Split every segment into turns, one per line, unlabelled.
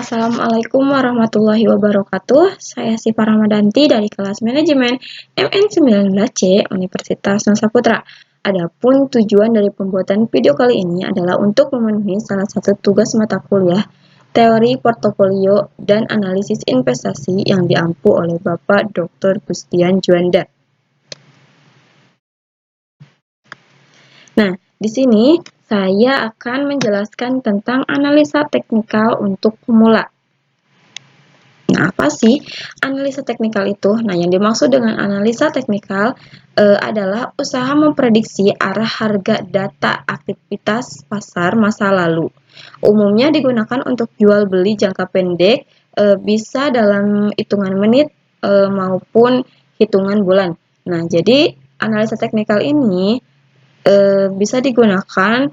Assalamualaikum warahmatullahi wabarakatuh. Saya Siva Ramadanti dari kelas manajemen MN19C Universitas Nusa Putra. Adapun tujuan dari pembuatan video kali ini adalah untuk memenuhi salah satu tugas mata kuliah teori portofolio dan analisis investasi yang diampu oleh Bapak Dr. Gustian Juanda. Nah, di sini saya akan menjelaskan tentang analisa teknikal untuk pemula. Nah, apa sih analisa teknikal itu? Nah, yang dimaksud dengan analisa teknikal adalah usaha memprediksi arah harga data aktivitas pasar masa lalu. Umumnya digunakan untuk jual beli jangka pendek, bisa dalam hitungan menit maupun hitungan bulan. Nah, jadi analisa teknikal ini bisa digunakan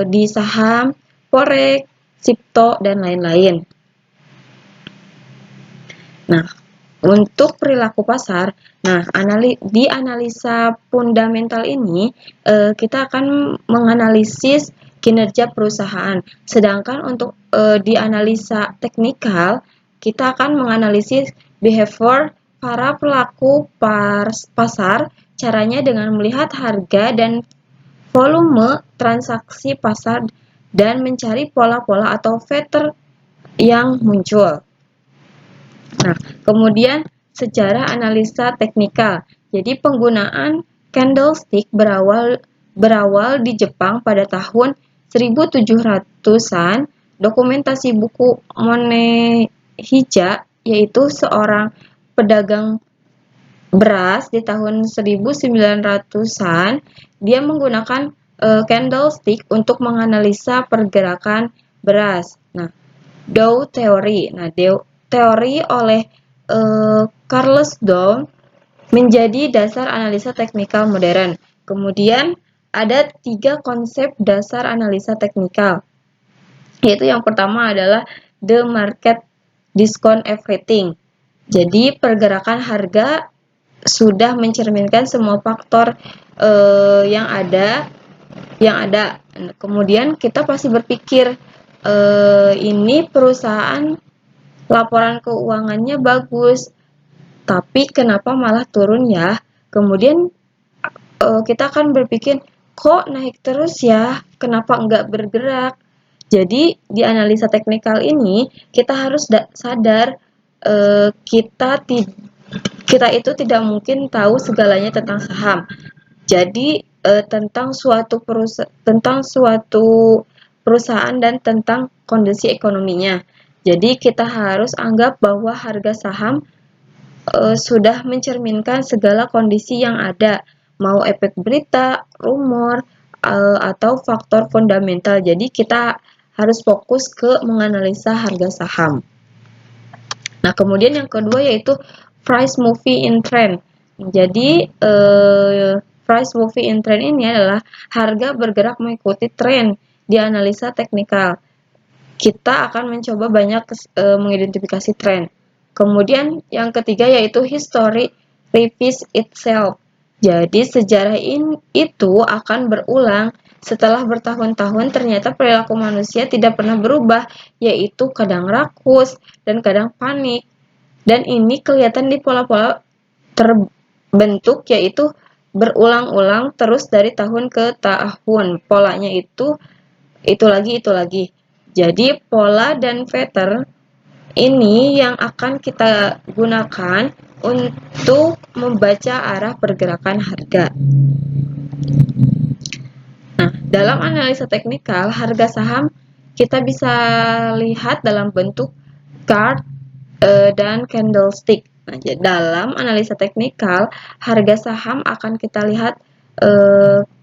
di saham, forex, kripto, dan lain-lain. Nah, untuk perilaku pasar, di analisa fundamental ini kita akan menganalisis kinerja perusahaan. Sedangkan untuk di analisa teknikal, kita akan menganalisis behavior para pelaku pasar, caranya dengan melihat harga dan volume transaksi pasar dan mencari pola-pola atau pattern yang muncul. Nah, kemudian secara analisa teknikal. Jadi penggunaan candlestick berawal di Jepang pada tahun 1700-an. Dokumentasi buku Monehija, yaitu seorang pedagang beras di tahun 1900-an, dia menggunakan candlestick untuk menganalisa pergerakan beras. Nah, Dow Theory. Nah, teori oleh Charles Dow menjadi dasar analisa teknikal modern. Kemudian ada 3 konsep dasar analisa teknikal, yaitu yang pertama adalah the market discount everything. Jadi pergerakan harga sudah mencerminkan semua faktor yang ada. Kemudian kita pasti berpikir ini perusahaan laporan keuangannya bagus, tapi kenapa malah turun ya? Kemudian kita akan berpikir, kok naik terus ya? Kenapa enggak bergerak? Jadi di analisa teknikal ini kita harus sadar kita itu tidak mungkin tahu segalanya tentang saham. Jadi tentang suatu perusahaan dan tentang kondisi ekonominya. Jadi kita harus anggap bahwa harga saham sudah mencerminkan segala kondisi yang ada, mau efek berita, rumor, atau faktor fundamental. Jadi kita harus fokus ke menganalisa harga saham. Nah, kemudian yang kedua yaitu price movie in trend. Jadi price movie in trend ini adalah harga bergerak mengikuti tren di analisa teknikal. Kita akan mencoba banyak mengidentifikasi tren. Kemudian yang ketiga yaitu history repeats itself. Jadi sejarah itu akan berulang setelah bertahun-tahun. Ternyata perilaku manusia tidak pernah berubah, yaitu kadang rakus dan kadang panik. Dan ini kelihatan di pola-pola terbentuk, yaitu berulang-ulang terus dari tahun ke tahun. Polanya itu lagi. Jadi pola dan pattern ini yang akan kita gunakan untuk membaca arah pergerakan harga. Nah, dalam analisa teknikal, harga saham kita bisa lihat dalam bentuk chart dan candlestick. Nah, dalam analisa teknikal, harga saham akan kita lihat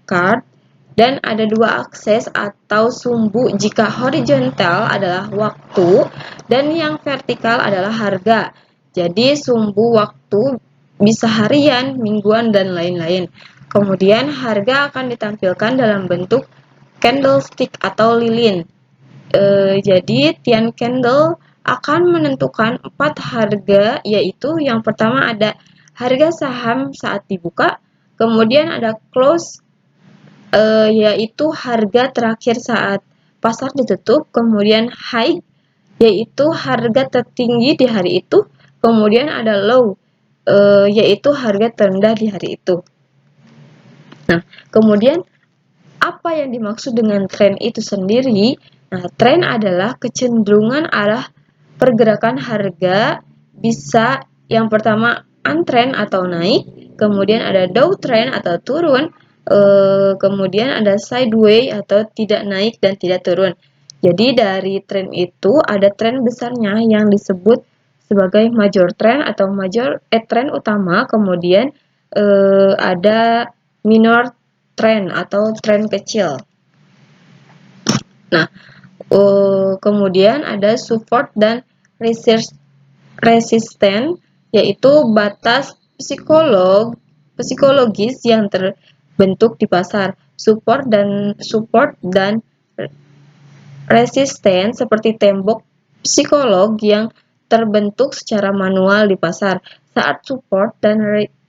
chart dan ada 2 akses atau sumbu. Jika horizontal adalah waktu dan yang vertikal adalah harga. Jadi sumbu waktu bisa harian, mingguan, dan lain-lain. Kemudian harga akan ditampilkan dalam bentuk candlestick atau lilin. Jadi tian candle akan menentukan 4 harga, yaitu yang pertama ada harga saham saat dibuka, kemudian ada close, yaitu harga terakhir saat pasar ditutup, kemudian high yaitu harga tertinggi di hari itu, kemudian ada low, yaitu harga terendah di hari itu. Nah, kemudian apa yang dimaksud dengan tren itu sendiri? Nah, tren adalah kecenderungan arah pergerakan harga, bisa yang pertama uptrend atau naik, kemudian ada downtrend atau turun, kemudian ada sideways atau tidak naik dan tidak turun. Jadi dari tren itu ada tren besarnya yang disebut sebagai major trend atau trend utama, kemudian ada minor trend atau tren kecil. Nah, kemudian ada support dan resisten, yaitu batas psikologis yang terbentuk di pasar. Support dan resisten seperti tembok psikolog yang terbentuk secara manual di pasar. Saat support dan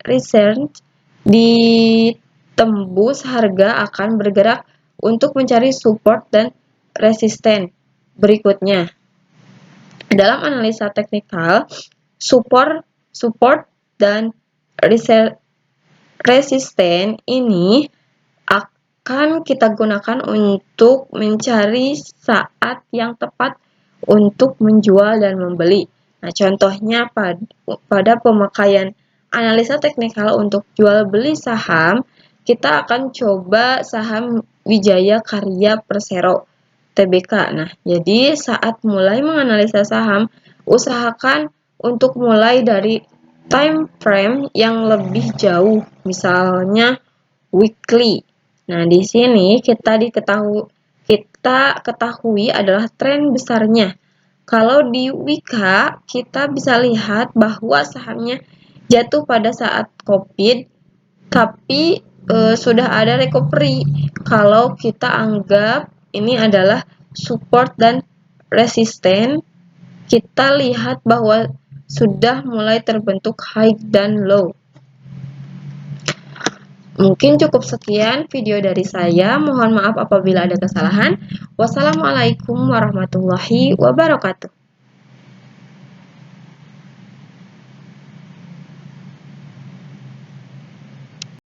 resistance ditembus, harga akan bergerak untuk mencari support dan resisten berikutnya. Dalam analisa teknikal, support dan resisten ini akan kita gunakan untuk mencari saat yang tepat untuk menjual dan membeli. Nah, contohnya pada pemakaian analisa teknikal untuk jual beli saham, kita akan coba saham Wijaya Karya Persero TBK. Nah, jadi saat mulai menganalisa saham, usahakan untuk mulai dari time frame yang lebih jauh, misalnya weekly. Nah, di sini kita ketahui adalah tren besarnya. Kalau di Wika, kita bisa lihat bahwa sahamnya jatuh pada saat COVID, tapi sudah ada recovery. Kalau kita anggap ini adalah support dan resisten, kita lihat bahwa sudah mulai terbentuk high dan low. Mungkin cukup sekian video dari saya. Mohon maaf apabila ada kesalahan. Wassalamualaikum warahmatullahi wabarakatuh.